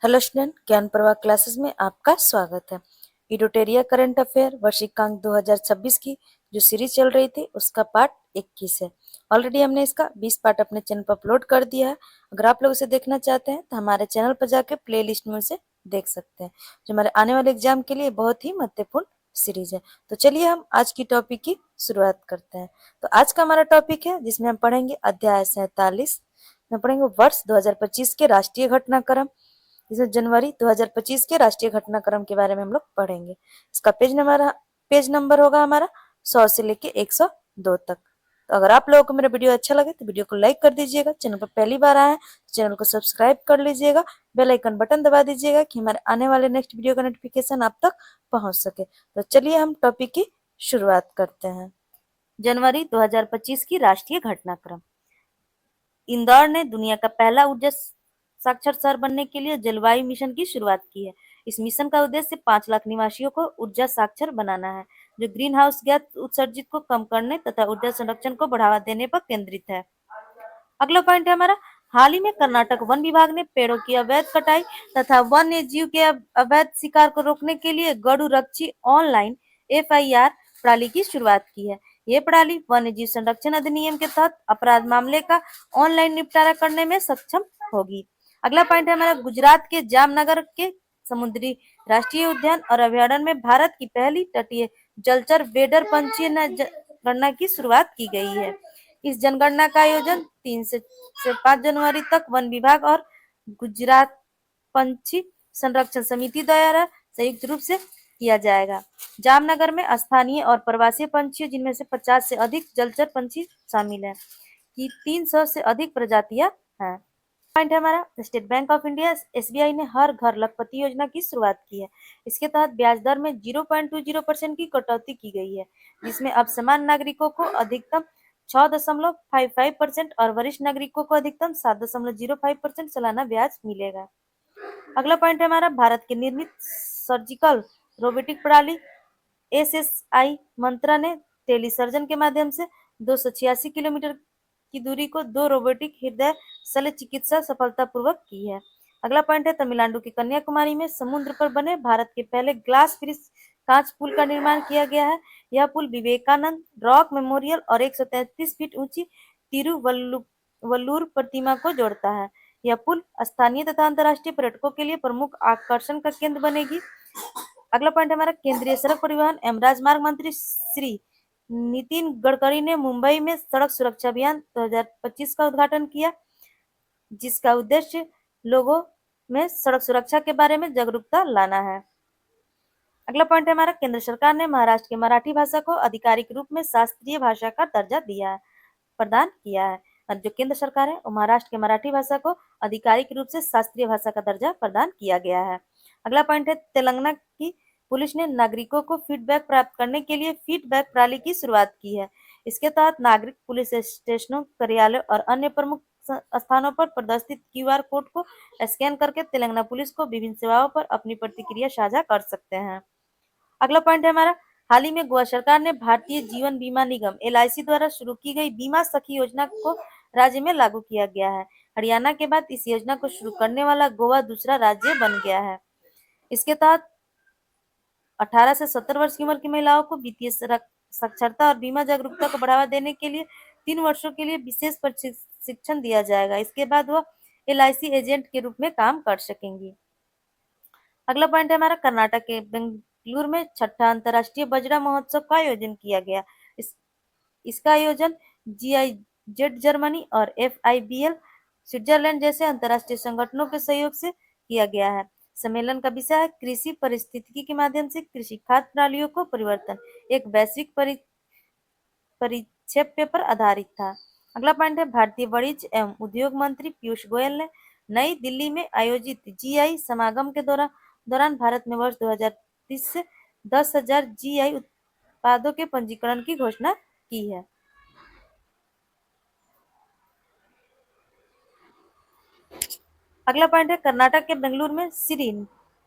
Hello student, ज्ञान प्रवाह classes में आपका स्वागत है। इडोटेरिया करंट अफेयर वर्षिकांक 2026 की जो सीरीज चल रही थी उसका पार्ट 21 है। ऑलरेडी हमने इसका 20 पार्ट अपने चैनल पर अपलोड कर दिया है। अगर आप लोग इसे देखना चाहते हैं तो हमारे चैनल पर जाकर प्ले लिस्ट में उसे देख सकते हैं, जो हमारे आने वाले एग्जाम के लिए बहुत ही महत्वपूर्ण सीरीज है। तो चलिए हम आज की टॉपिक की शुरुआत करते हैं। तो आज का हमारा टॉपिक है जिसमें हम पढ़ेंगे अध्याय 47 में पढ़ेंगे वर्ष 2025 के राष्ट्रीय घटनाक्रम, जिसमें जनवरी 2025 के राष्ट्रीय घटनाक्रम के बारे में हम लोग पढ़ेंगे। इसका पेज नंबर होगा हमारा 100 से लेके 102 तक। तो अगर आप लोगों को मेरा वीडियो अच्छा लगे तो वीडियो को लाइक कर दीजिएगा। चैनल पर पहली बार आए हैं तो चैनल को सब्सक्राइब कर लीजिएगा। बेल आइकन बटन दबा दीजिएगा कि हमारे आने वाले नेक्स्ट वीडियो का नोटिफिकेशन आप तक पहुंच सके। तो चलिए हम टॉपिक की शुरुआत करते हैं। जनवरी 2025 की राष्ट्रीय घटनाक्रम। इंदौर ने दुनिया का पहला ऊर्जा साक्षर शहर बनने के लिए जलवायु मिशन की शुरुआत की है। इस मिशन का उद्देश्य 5 लाख निवासियों को ऊर्जा साक्षर बनाना है, जो ग्रीन हाउस गैस उत्सर्जित को कम करने तथा ऊर्जा संरक्षण को बढ़ावा देने पर केंद्रित है। अगला पॉइंट है हमारा, हाल ही में कर्नाटक वन विभाग ने पेड़ों की अवैध कटाई तथा वन्य जीव के अवैध शिकार को रोकने के लिए गड़ू रक्षी ऑनलाइन FIR प्रणाली की शुरुआत की है। ये प्रणाली वन्य जीव संरक्षण अधिनियम के तहत अपराध मामले का ऑनलाइन निपटारा करने में सक्षम होगी। अगला पॉइंट है हमारा, गुजरात के जामनगर के समुद्री राष्ट्रीय उद्यान और अभ्यारण्य में भारत की पहली तटीय जलचर वेडर पंछी गणना की शुरुआत की गई है। इस जनगणना का आयोजन 3 से 5 जनवरी तक वन विभाग और गुजरात पंछी संरक्षण समिति द्वारा संयुक्त रूप से किया जाएगा। जामनगर में स्थानीय और प्रवासी पंछियों, जिनमें से 50 से अधिक जलचर पंछी शामिल है, की 300 से अधिक प्रजातियां हैं। पॉइंट है हमारा, state bank of India SBI ने हर घर लखपति योजना की शुरुआत की है। इसके तहत ब्याज दर में 0.20% की कटौती की गई है, जिसमें अब समान नागरिकों को अधिकतम 6.55% और वरिष्ठ नागरिकों को अधिकतम 7.05% सालाना ब्याज मिलेगा। अगला पॉइंट है हमारा, भारत के निर्मित सर्जिकल रोबोटिक प्रणाली SSI मंत्रा ने टेलीसर्जन के माध्यम से 286 किलोमीटर की दूरी को 2 रोबोटिक हृदय शल्य चिकित्सा सफलतापूर्वक की है। अगला पॉइंट है, तमिलनाडु के कन्याकुमारी में समुद्र पर बने भारत के पहले ग्लास ब्रिज कांच पुल का निर्माण किया गया है। यह पुल विवेकानंद रॉक मेमोरियल और 133 फीट ऊंची तिरुवल्लुवर प्रतिमा को जोड़ता है। यह पुल स्थानीय तथा अंतर्राष्ट्रीय पर्यटकों के लिए प्रमुख आकर्षण का केंद्र बनेगी। अगला पॉइंट हमारा, केंद्रीय सड़क परिवहन एवं राजमार्ग मंत्री श्री नितिन गडकरी ने मुंबई में सड़क सुरक्षा अभियान 2025 का उद्घाटन किया, जिसका उद्देश्य लोगों में सड़क सुरक्षा के बारे में जागरूकता लाना है। अगला पॉइंट है हमारा, केंद्र सरकार ने महाराष्ट्र की मराठी भाषा को आधिकारिक रूप में शास्त्रीय भाषा का दर्जा प्रदान किया है। और जो केंद्र सरकार है, महाराष्ट्र के मराठी भाषा को आधिकारिक रूप से शास्त्रीय भाषा का दर्जा प्रदान किया गया है। अगला पॉइंट है, तेलंगाना की पुलिस ने नागरिकों को फीडबैक प्राप्त करने के लिए फीडबैक प्रणाली की शुरुआत की है। इसके तहत नागरिक पुलिस स्टेशनों, कार्यालय और अन्य प्रमुख स्थानों पर प्रदर्शित QR कोड को स्कैन करके तेलंगाना पुलिस को विभिन्न सेवाओं पर अपनी प्रतिक्रिया साझा कर सकते हैं। अगला पॉइंट है हमारा, हाल ही में गोवा सरकार ने भारतीय जीवन बीमा निगम LIC द्वारा शुरू की गई बीमा सखी योजना को राज्य में लागू किया गया है। हरियाणा के बाद इस योजना को शुरू करने वाला गोवा दूसरा राज्य बन गया है। इसके तहत 18 से 70 वर्ष की उम्र की महिलाओं को वित्तीय साक्षरता और बीमा जागरूकता को बढ़ावा देने के लिए 3 वर्षों के लिए विशेष प्रशिक्षण दिया जाएगा। इसके बाद वह LIC एजेंट के रूप में काम कर सकेंगी। अगला पॉइंट है हमारा, कर्नाटक के बेंगलुरु में छठा अंतर्राष्ट्रीय बजरा महोत्सव का आयोजन किया गया। इसका आयोजन GIZ जर्मनी और FIBL स्विट्जरलैंड जैसे अंतर्राष्ट्रीय संगठनों के सहयोग से किया गया है। सम्मेलन का विषय है कृषि पारिस्थितिकी के माध्यम से कृषि खाद्य प्रणालियों को परिवर्तन, एक वैश्विक परिप्रेक्ष्य पर आधारित था। अगला पॉइंट है, भारतीय वाणिज्य एवं उद्योग मंत्री पीयूष गोयल ने नई दिल्ली में आयोजित GI समागम के दौरान भारत में वर्ष 2030 से 10,000 GI उत्पादों के पंजीकरण की घोषणा की है। अगला पॉइंट है, कर्नाटक के बेंगलुरु में श्री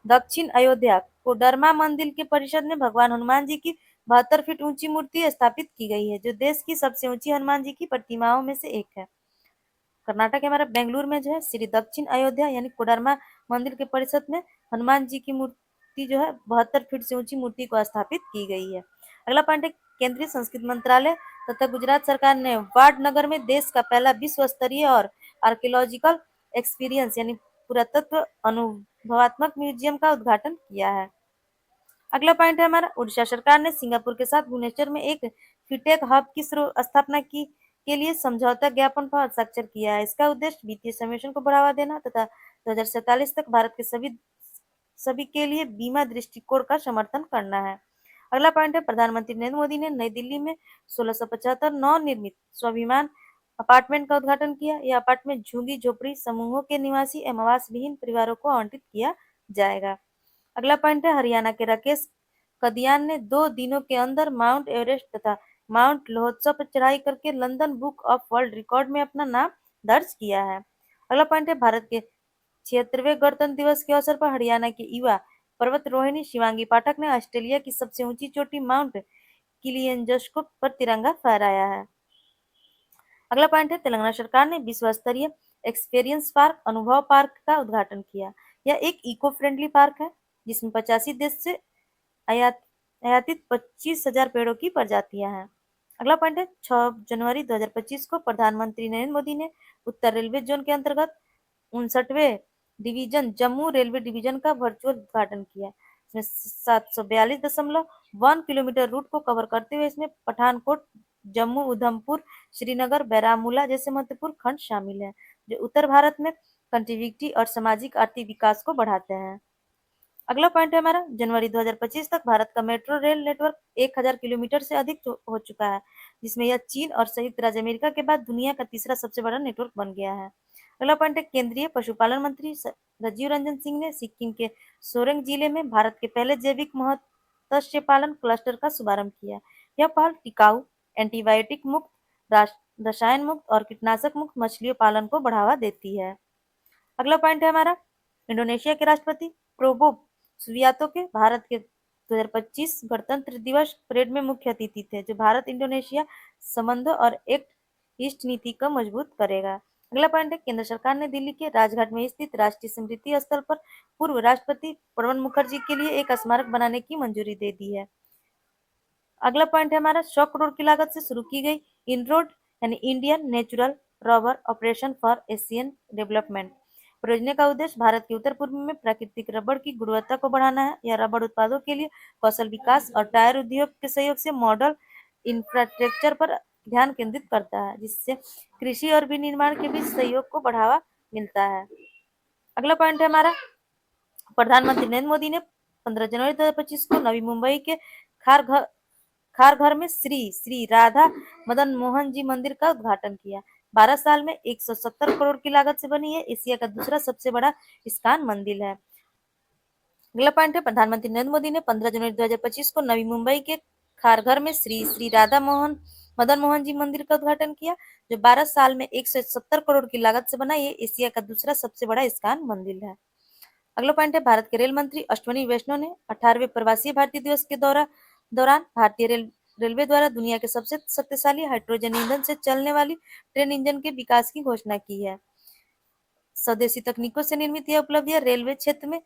दक्षिण अयोध्या कोडरमा मंदिर के परिषद में भगवान हनुमान जी की 72 फीट ऊंची मूर्ति स्थापित की गई है, जो देश की सबसे ऊंची हनुमान जी की प्रतिमाओं में से एक है। कर्नाटक के हमारा बेंगलुरु में जो है श्री दक्षिण अयोध्या यानी कोडरमा मंदिर के परिसर में हनुमान जी की मूर्ति जो है 72 फीट से ऊंची मूर्ति को स्थापित की गई है। अगला पॉइंट है केंद्रीय संस्कृति मंत्रालय तथा गुजरात सरकार ने वाडनगर में देश का पहला विश्व स्तरीय और आर्कियोलॉजिकल एक्सपीरियंस यानी पुरातत्व अनुभवात्मक म्यूजियम का उद्घाटन किया है। अगला पॉइंट है हमारा उड़ीसा सरकार ने सिंगापुर के साथ भुवनेश्वर में एक फिटेक हब की स्थापना की के लिए समझौता ज्ञापन पर हस्ताक्षर किया है। इसका उद्देश्य वित्तीय समावेशन को बढ़ावा देना तथा 2047 तक भारत के सभी के लिए बीमा दृष्टिकोण का समर्थन करना है। अगला पॉइंट है प्रधानमंत्री नरेंद्र मोदी ने नई दिल्ली में 1675 नवनिर्मित स्वाभिमान अपार्टमेंट का उद्घाटन किया। यह अपार्टमेंट झुग्गी झोपड़ी समूहों के निवासी एवं आवास विहीन परिवारों को आवंटित किया जाएगा। अगला पॉइंट है हरियाणा के राकेश कदियान ने 2 दिनों के अंदर माउंट एवरेस्ट तथा माउंट लोहत्सव पर चढ़ाई करके London book of world record में अपना नाम दर्ज किया है। अगला पॉइंट है भारत के 76वें गणतंत्र दिवस के अवसर पर हरियाणा की युवा पर्वतारोहिणी शिवांगी पाठक ने ऑस्ट्रेलिया की सबसे ऊंची चोटी माउंट किलिमंजारो पर तिरंगा फहराया है। अगला पॉइंट है तेलंगाना सरकार ने विश्व स्तरीय एक्सपीरियंस पार्क अनुभव पार्क का उद्घाटन किया। यह एक इको फ्रेंडली पार्क है जिसमें 85 देश से आयातित 25,000 पेड़ों की प्रजातियां हैं। अगला पॉइंट है 6 जनवरी 2025 को प्रधानमंत्री नरेंद्र मोदी ने उत्तर रेलवे जोन के अंतर्गत 59वें डिवीजन जम्मू रेलवे डिवीजन का वर्चुअल उद्घाटन किया। इसमें 742.1 किलोमीटर रूट को कवर करते हुए इसमें पठानकोट जम्मू उधमपुर श्रीनगर बैरामुला जैसे महत्वपूर्ण खंड शामिल हैं जो उत्तर भारत में कनेक्टिविटी और सामाजिक आर्थिक विकास को बढ़ाते हैं। अगला पॉइंट है हमारा जनवरी 2025 तक भारत का मेट्रो रेल नेटवर्क 1000 किलोमीटर से अधिक हो चुका है जिसमें यह चीन और संयुक्त राज्य अमेरिका के बाद दुनिया का तीसरा सबसे बड़ा नेटवर्क बन गया है। अगला पॉइंट है केंद्रीय पशुपालन मंत्री राजीव रंजन सिंह ने सिक्किम के सोरेंग जिले में भारत के पहले जैविक मत्स्य पालन क्लस्टर का शुभारंभ किया। यह पहल टिकाऊ एंटीबायोटिक मुक्त रसायन मुक्त और कीटनाशक मुक्त मछलियों पालन को बढ़ावा देती है। अगला पॉइंट है हमारा इंडोनेशिया के राष्ट्रपति प्रोबो सुबियांतो के भारत के 2025 गणतंत्र दिवस परेड में मुख्य अतिथि थे जो भारत इंडोनेशिया संबंधों और एक्ट ईस्ट नीति को मजबूत करेगा। अगला पॉइंट है केंद्र सरकार ने दिल्ली के राजघाट में स्थित राष्ट्रीय स्मृति स्थल पर पूर्व राष्ट्रपति प्रणब मुखर्जी के लिए एक स्मारक बनाने की मंजूरी दे दी है। अगला पॉइंट है हमारा 100 करोड़ की लागत से शुरू की गई इनरोड यानी Indian natural rubber operation for Asian development परियोजना का उद्देश्य भारत के उत्तर पूर्व में प्राकृतिक रबड़ की गुणवत्ता को बढ़ाना है। यह रबड़ उत्पादों के लिए कौशल विकास और टायर उद्योग के सहयोग से मॉडल इंफ्रास्ट्रक्चर पर ध्यान केंद्रित करता है जिससे कृषि और विनिर्माण के बीच सहयोग को बढ़ावा मिलता है। अगला पॉइंट है हमारा प्रधानमंत्री नरेंद्र मोदी ने 15 जनवरी 2025 को नवी मुंबई के खारघर में श्री श्री राधा मदन मोहन जी मंदिर का उद्घाटन किया। 12 साल में 170 करोड़ की लागत से बनी है एशिया का दूसरा सबसे बड़ा इस्कान मंदिर है। अगला पॉइंट है प्रधानमंत्री नरेंद्र मोदी ने 15 जनवरी 2025 को नवी मुंबई के खारघर में श्री श्री राधा मदन मोहन जी मंदिर का उद्घाटन किया जो 12 साल में 170 करोड़ की लागत से बना ये एशिया का दूसरा सबसे बड़ा इस्कान मंदिर है। अगला पॉइंट है भारत के रेल मंत्री अश्विनी वैष्णव ने 18वें प्रवासी भारतीय दिवस के दौरान भारतीय रेलवे द्वारा दुनिया के सबसे शक्तिशाली हाइड्रोजन ईंधन से चलने वाली ट्रेन इंजन के विकास की घोषणा की है। स्वदेशी तकनीकों से निर्मित यह उपलब्धियां रेलवे क्षेत्र में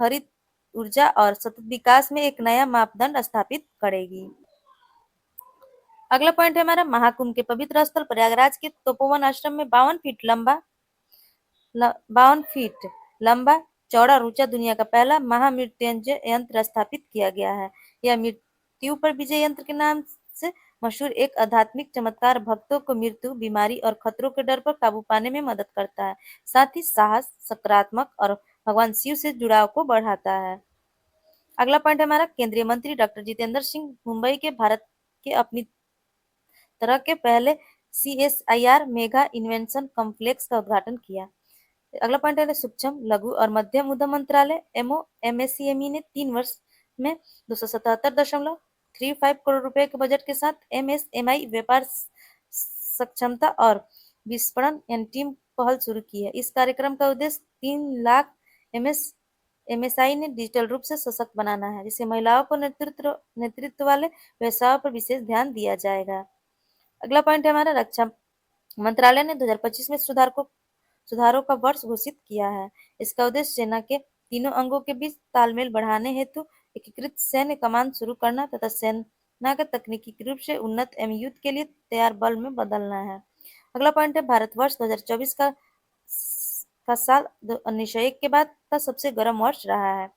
हरित ऊर्जा और सतत विकास में एक नया मापदंड स्थापित करेगी। अगला पॉइंट है हमारा महाकुंभ के पवित्र स्थल प्रयागराज के तपोवन आश्रम में 52 फीट लंबा चौड़ा और ऊंचा दुनिया का पहला महामृत्युंजय यंत्र स्थापित किया गया है। यह मृत्यु पर विजय यंत्र के नाम से मशहूर एक आध्यात्मिक चमत्कार भक्तों को मृत्यु बीमारी और खतरों के डर पर काबू पाने में मदद करता है साथ ही साहस सकारात्मक और भगवान शिव से जुड़ाव को बढ़ाता है। अगला पॉइंट हमारा केंद्रीय मंत्री डॉक्टर जितेंद्र सिंह मुंबई के भारत के अपनी तरह के पहले CSIR मेगा इन्वेंशन कॉम्प्लेक्स का उद्घाटन किया। अगला पॉइंट है सूक्ष्म लघु और मध्यम उद्यम मंत्रालय MSCME ने 3 वर्ष में 277.35 करोड़ रुपए के बजट के साथ MSMI व्यापार सक्षमता और विपणन टीम पहल शुरू की है। इस कार्यक्रम का उद्देश्य 3 लाख MSI ने डिजिटल रूप से सशक्त बनाना है जिससे महिलाओं को नेतृत्व वाले व्यवसायों पर विशेष ध्यान दिया जाएगा। अगला पॉइंट है हमारा रक्षा मंत्रालय ने 2025 में सुधारों का वर्ष घोषित किया है। इसका उद्देश्य सेना के तीनों अंगों के बीच तालमेल बढ़ाने हेतु एकीकृत सैन्य कमान शुरू करना तथा सेना के तकनीकी रूप से उन्नत एवं युद्ध के लिए तैयार बल में बदलना है। अगला पॉइंट है भारतवर्ष 2024 का साल 1901 के बाद का सबसे गर्म वर्ष रहा है।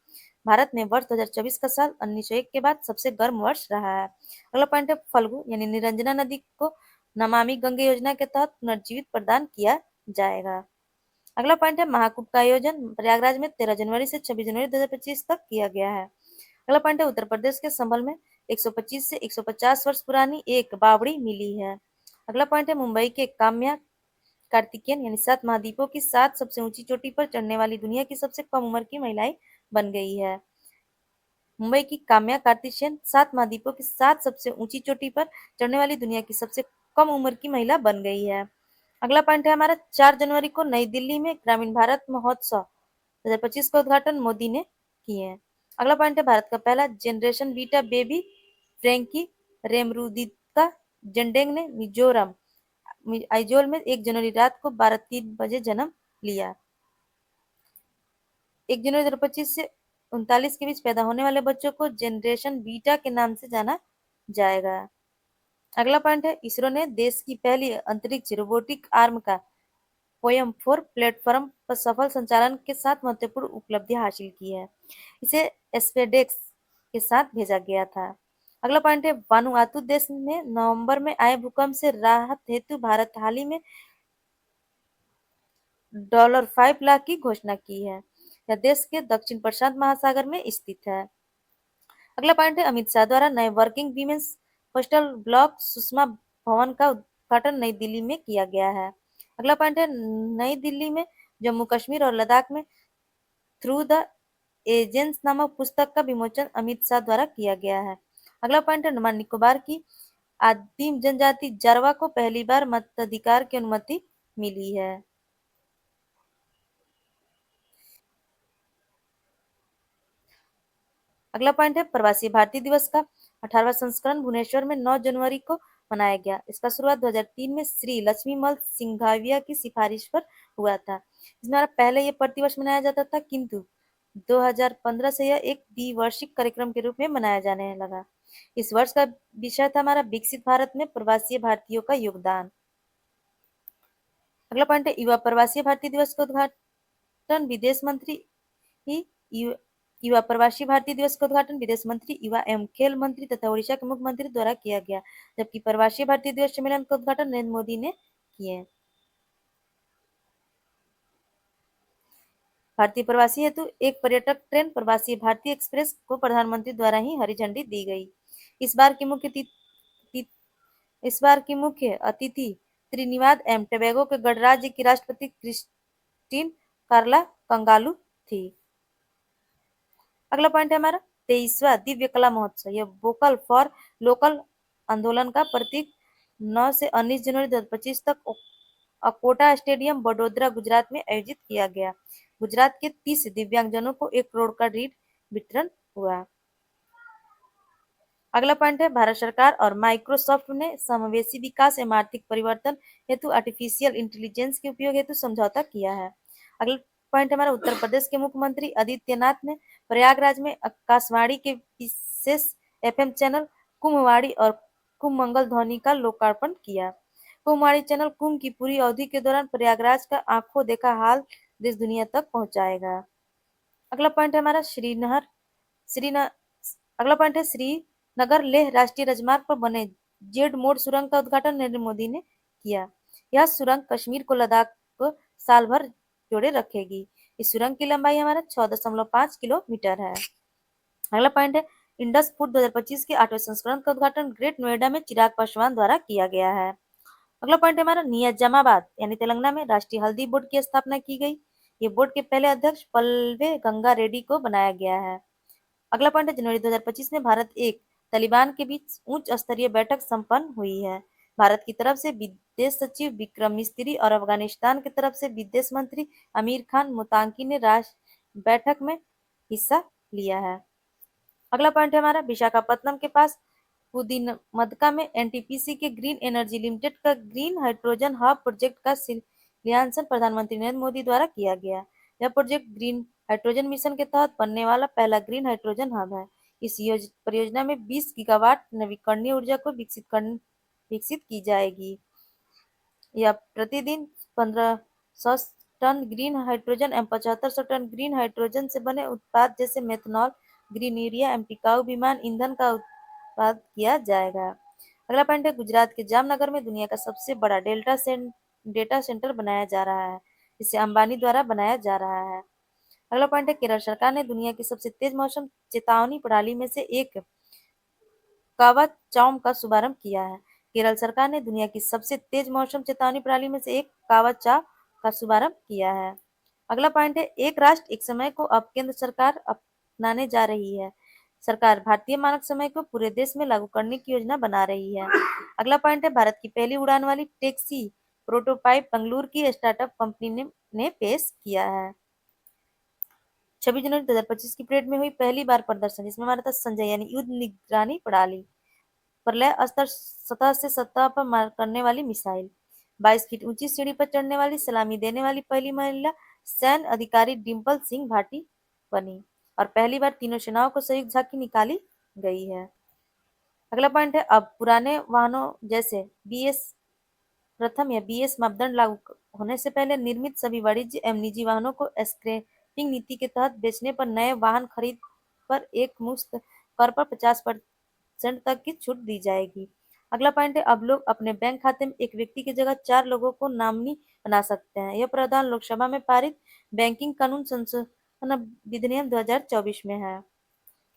भारत में वर्ष 2024 का साल 1901 के बाद सबसे गर्म वर्ष रहा है। अगला पॉइंट है फल्गु यानी निरंजना नदी को नमामि गंगे योजना के तहत पुनर्जीवित प्रदान किया जाएगा। अगला पॉइंट है महाकुंभ का आयोजन प्रयागराज में 13 जनवरी से 26 जनवरी 2025 तक किया गया है। अगला पॉइंट है उत्तर प्रदेश के संभल में 125 से 150 वर्ष पुरानी एक बावड़ी मिली है। अगला पॉइंट है मुंबई के काम्या कार्तिकेयन यानी 7 महाद्वीपों की 7 सबसे ऊंची चोटी पर चढ़ने वाली दुनिया की सबसे कम उम्र की महिलाएं बन गई है। मुंबई की काम्या कार्तिकेयन 7 महाद्वीपों की 7 सबसे ऊंची चोटी पर चढ़ने वाली दुनिया की सबसे कम उम्र की महिला बन गई है। अगला पॉइंट है हमारा 4 जनवरी को नई दिल्ली में ग्रामीण भारत महोत्सव 2025 का उद्घाटन मोदी ने किए हैं। अगला पॉइंट है भारत का पहला जनरेशन बीटा बेबी फ्रैंकी रेमरुदिका जंडेंग ने मिजोरम आइजोल में 1 जनवरी रात को 12:03 बजे जन्म लिया। 1 जनवरी 2025 से 39 के बीच पैदा होने वाले बच्चों को जनरेशन बीटा के नाम से जाना जाएगा। अगला पॉइंट है इसरो ने देश की पहली अंतरिक्ष रोबोटिक आर्म का पोयम-4 प्लेटफॉर्म पर सफल संचालन के साथ महत्वपूर्ण उपलब्धि हासिल की है। इसे स्पेसडेक्स के साथ भेजा गया था। अगला पॉइंट है वानुआतु देश में नवंबर में आए भूकंप से राहत हेतु भारत हाल ही में $5 लाख की घोषणा की है। यह देश के दक्षिण प्रशांत महासागर में स्थित है। अगला पॉइंट है अमित शाह द्वारा नए working women's hostel block Sushma भवन का उद्घाटन नई दिल्ली में किया गया है। अगला पॉइंट है नई दिल्ली में जम्मू कश्मीर और लद्दाख में थ्रू द एजेंस नामक पुस्तक का विमोचन अमित शाह द्वारा किया गया है। अगला पॉइंट है अंडमान निकोबार की आदिम जनजाति जारवा को पहली बार मताधिकार की अनुमति मिली है। अगला पॉइंट है प्रवासी भारतीय दिवस का 18वां संस्करण भुवनेश्वर में 9 जनवरी को मनाया गया। इसका शुरुआत 2003 में श्री लक्ष्मीमल सिंघाविया की सिफारिश पर हुआ था। इस द्वारा पहले ये प्रतिवर्ष मनाया जाता था, किंतु 2015 से यह एक द्विवार्षिक कार्यक्रम के रूप में मनाया जाने लगा। इस वर्ष का विषय था हमारा विकसित भारत में प्रवासी भारतीयों का योगदान। अगला पॉइंट है युवा प्रवासी भारतीय दिवस का उद्घाटन विदेश मंत्री युवा प्रवासी भारतीय दिवस का उद्घाटन विदेश मंत्री, युवा एवं खेल मंत्री तथा ओडिशा के मुख्यमंत्री द्वारा किया गया, जबकि प्रवासी भारतीय दिवस सम्मेलन का उद्घाटन नरेंद्र मोदी ने किए। भारतीय प्रवासी हेतु एक पर्यटक ट्रेन प्रवासी भारतीय एक्सप्रेस को प्रधानमंत्री द्वारा ही हरी झंडी दी गई। इस बार की मुख्य अतिथि त्रिनिदाद एवं टोबैगो के गणराज्य की राष्ट्रपति क्रिस्टीन कार्ला कंगालू थी। अगला पॉइंट है हमारा 23वां दिव्य कला महोत्सव। यह वोकल फॉर लोकल आंदोलन का प्रतीक 9 से 19 जनवरी 2025 तक अकोटा स्टेडियम वडोदरा गुजरात में आयोजित किया गया। गुजरात के 30 दिव्यांगजनों को 1 करोड़ का ऋण वितरण हुआ। अगला पॉइंट है भारत सरकार और माइक्रोसॉफ्ट ने समावेशी विकास एवं आर्थिक परिवर्तन हेतु आर्टिफिशियल इंटेलिजेंस के उपयोग हेतु समझौता किया है। अगला पॉइंट हमारा उत्तर प्रदेश के मुख्यमंत्री आदित्यनाथ ने प्रयागराज में आकाशवाणी के विशेष एफएम चैनल कुंभवाणी और कुंभ मंगल ध्वनि का लोकार्पण किया। कुंभवाणी चैनल कुंभ की पूरी अवधि के दौरान प्रयागराज का आंखों देखा हाल देश दुनिया तक पहुंचाएगा। अगला पॉइंट है हमारा श्रीनगर अगला पॉइंट है श्रीनगर लेह राष्ट्रीय राजमार्ग पर बने जेड मोड सुरंग का उद्घाटन नरेंद्र मोदी ने किया। यह सुरंग कश्मीर को लद्दाख को साल भर जोड़े रखेगी। इस सुरंग की लंबाई हमारा 6.5 किलोमीटर है। अगला पॉइंट है इंडस फूड 2025 के 8वें संस्करण का उद्घाटन ग्रेट नोएडा में चिराग पासवान द्वारा किया गया है। अगला पॉइंट है हमारा निजामाबाद यानी तेलंगाना में राष्ट्रीय हल्दी बोर्ड की स्थापना की गई। ये बोर्ड के पहले अध्यक्ष पल्वे गंगा रेड्डी को बनाया गया है। अगला पॉइंट है जनवरी 2025 में भारत एक तालिबान के बीच उच्च स्तरीय बैठक संपन्न हुई है। भारत की तरफ से विदेश सचिव विक्रम मिस्त्री और अफगानिस्तान की तरफ से विदेश मंत्री आमिर खान मुताकी ने बैठक में हिस्सा लिया है। अगला पॉइंट है हमारा विशाखापत्तनम के पास पुदीनमदका में एनटीपीसी के ग्रीन एनर्जी लिमिटेड का ग्रीन हाइड्रोजन हब प्रोजेक्ट का शिलान्यास प्रधानमंत्री नरेंद्र मोदी द्वारा किया गया। यह प्रोजेक्ट ग्रीन हाइड्रोजन मिशन के तहत बनने वाला पहला ग्रीन हाइड्रोजन हब है। इस परियोजना में 20 गीगावाट नवीकरणीय ऊर्जा को विकसित की जाएगी। यह प्रतिदिन 1500 टन ग्रीन हाइड्रोजन एवं 7500 टन ग्रीन हाइड्रोजन से बने उत्पाद जैसे मेथनॉल, ग्रीन यूरिया एवं टिकाऊ विमान ईंधन का उत्पाद किया जाएगा। अगला पॉइंट है, गुजरात के जामनगर में दुनिया का सबसे बड़ा डेटा सेंटर बनाया जा रहा है। इसे अंबानी द्वारा बनाया जा रहा है। अगला पॉइंट है, केरल सरकार ने दुनिया की सबसे तेज मौसम चेतावनी प्रणाली में से एक कावाचाम का शुभारंभ किया है। केरल सरकार ने दुनिया की सबसे तेज मौसम चेतावनी प्रणाली में से एक कावाचा का शुभारंभ किया है। अगला पॉइंट है, एक राष्ट्र एक समय को अब केंद्र सरकार अपनाने जा रही है। सरकार भारतीय मानक समय को पूरे देश में लागू करने की योजना बना रही है। अगला पॉइंट है, भारत की पहली उड़ान वाली टैक्सी प्रोटोटाइप बेंगलुरु की स्टार्टअप कंपनी ने पेश किया है। 26 जनवरी 2025 की परेड में हुई पहली बार प्रदर्शन, इसमें हमारा था संजय यानी युद्ध निगरानी प्रणाली, प्रलय स्तर सतह से सतह पर मार करने वाली मिसाइल, 22 फीट ऊंची सीढ़ी पर चढ़ने वाली सलामी देने वाली पहली महिला सैन्य अधिकारी डिम्पल सिंह भाटी बनी और पहली बार तीनों सेनाओं को संयुक्त झांकी निकाली गई है। अगला पॉइंट है, अब पुराने वाहनों जैसे बीएस प्रथम या बीएस मापदंड लागू होने से पहले निर्मित सभी वाणिज्य एवं निजी वाहनों को स्क्रैपिंग नीति के तहत बेचने पर नए वाहन खरीद पर एक मुश्त कर पर 50% तक की छूट दी जाएगी। अगला पॉइंट है, अब लोग अपने बैंक खाते में एक व्यक्ति की जगह 4 लोगों को नामिनी बना सकते हैं। यह प्रावधान लोकसभा में पारित बैंकिंग कानून संशोधन विधिनियम 2024 में है।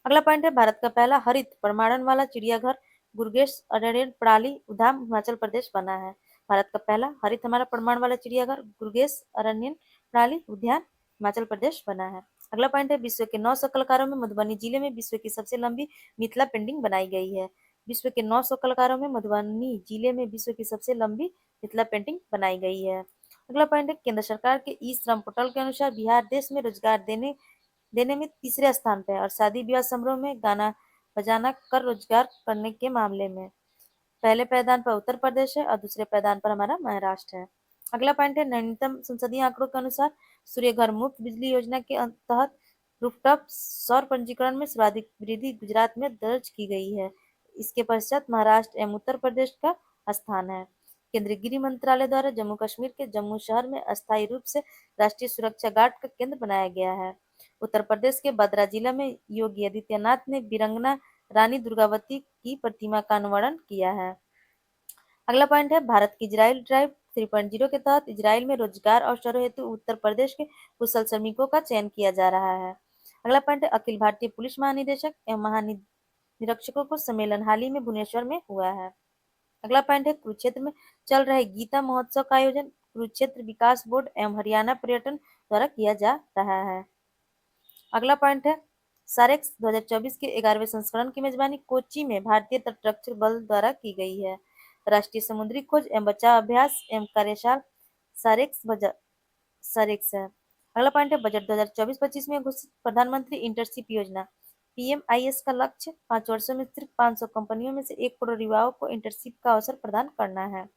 अगला पॉइंट है, भारत का पहला हरित प्रमाणन वाला चिड़ियाघर गुरगेश अभयारण्य प्रणाली उद्यान हिमाचल प्रदेश बना है। भारत का पहला हरित हमारा प्रमाण वाला चिड़ियाघर गुरगेश अरण्य प्रणाली उद्यान हिमाचल प्रदेश बना है। अगला पॉइंट है, विश्व के 900 कलाकारों में मधुबनी जिले में विश्व की सबसे लंबी मिथिला पेंटिंग बनाई गई है। विश्व के 900 कलाकारों में मधुबनी जिले में विश्व की सबसे लंबी मिथिला पेंटिंग बनाई गई है। अगला पॉइंट है, केंद्र सरकार के ई श्रम पोर्टल के अनुसार बिहार देश में रोजगार देने में तीसरे स्थान पर है और शादी विवाह समारोह में गाना बजाना कर रोजगार करने के मामले में पहले पायदान पर उत्तर प्रदेश है और दूसरे पायदान पर हमारा महाराष्ट्र है। अगला पॉइंट है, नवीनतम संसदीय आंकड़ों के अनुसार सूर्य घर मुफ्त बिजली योजना के तहत रूफटॉप सौर पंजीकरण में सर्वाधिक वृद्धि गुजरात में दर्ज की गई है। इसके पश्चात महाराष्ट्र एवं उत्तर प्रदेश का स्थान है। केंद्रीय गृह मंत्रालय द्वारा जम्मू कश्मीर के जम्मू शहर में अस्थायी रूप से राष्ट्रीय सुरक्षा गार्ड का केंद्र बनाया गया है। उत्तर प्रदेश के बदरा जिला में योगी आदित्यनाथ ने वीरंगना रानी दुर्गावती की प्रतिमा का अनावरण किया है। अगला पॉइंट है, भारत की इजराइल ड्राइव 3.0 के तहत इजराइल में रोजगार अवसरों हेतु उत्तर प्रदेश के कुशल श्रमिकों का चयन किया जा रहा है। अगला पॉइंट है, अखिल भारतीय पुलिस महानिदेशक एवं महानिरीक्षकों को सम्मेलन हाल ही में भुवनेश्वर में हुआ है। अगला पॉइंट है, कुरुक्षेत्र में चल रहे गीता महोत्सव का आयोजन कुरुक्षेत्र विकास बोर्ड एवं हरियाणा पर्यटन द्वारा किया जा रहा है। अगला पॉइंट है, सारेक्स 2024 के 11वें संस्करण की मेजबानी कोच्चि में भारतीय तटरक्षक बल द्वारा की गई है। राष्ट्रीय समुद्री खोज एवं बचाव अभ्यास एवं कार्यशाला सारेक्स है। अगला पॉइंट है, बजट 2024-25 में घोषित प्रधानमंत्री इंटर्नशिप योजना पीएमआईएस का लक्ष्य 5 वर्षों में सिर्फ 500 कंपनियों में से 1 करोड़ युवाओं को इंटर्नशिप का अवसर प्रदान करना है।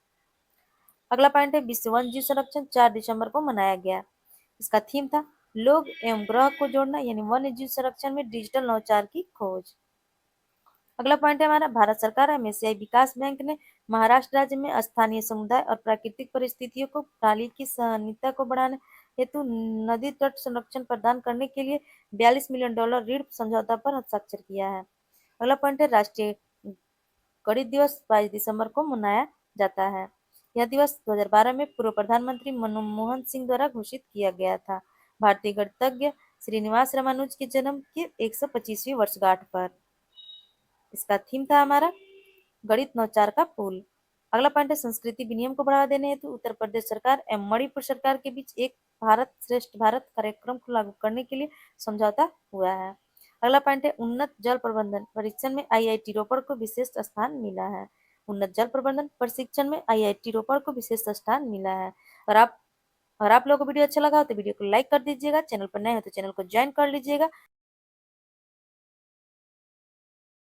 अगला पॉइंट है, विश्व वन्य जीव संरक्षण 4 दिसंबर को मनाया गया। इसका थीम था लोग एवं ग्रह को जोड़ना यानी वन्य जीव संरक्षण में डिजिटल नवाचार की खोज। अगला पॉइंट है हमारा, भारत सरकार एवं एशियाई विकास बैंक ने महाराष्ट्र राज्य में स्थानीय समुदाय और प्राकृतिक परिस्थितियों को प्रणाली की सहनीयता को बढ़ाने हेतु नदी तट संरक्षण प्रदान करने के लिए $42 मिलियन ऋण समझौता पर हस्ताक्षर किया है। अगला पॉइंट है, राष्ट्रीय गणित दिवस 22 दिसंबर को मनाया जाता है। यह दिवस 2012 में पूर्व प्रधानमंत्री मनमोहन सिंह द्वारा घोषित किया गया था, भारतीय गणितज्ञ श्रीनिवास रामानुज के जन्म की 125वीं वर्षगांठ पर। इसका थीम था हमारा गणित नवाचार का पुल। अगला पॉइंट है, संस्कृति विनिमय को बढ़ावा देने हेतु उत्तर प्रदेश सरकार एवं मणिपुर सरकार के बीच एक भारत श्रेष्ठ भारत कार्यक्रम को लागू करने के लिए समझौता हुआ है। अगला पॉइंट है, उन्नत जल प्रबंधन परीक्षण में आईआईटी रोपड़ को विशेष स्थान मिला है। उन्नत जल प्रबंधन प्रशिक्षण में आईआईटी रोपड़ को विशेष स्थान मिला है। और आप लोगों को वीडियो अच्छा लगा हो तो वीडियो को लाइक कर दीजिएगा, चैनल पर नए हो तो चैनल को ज्वाइन कर लीजिएगा।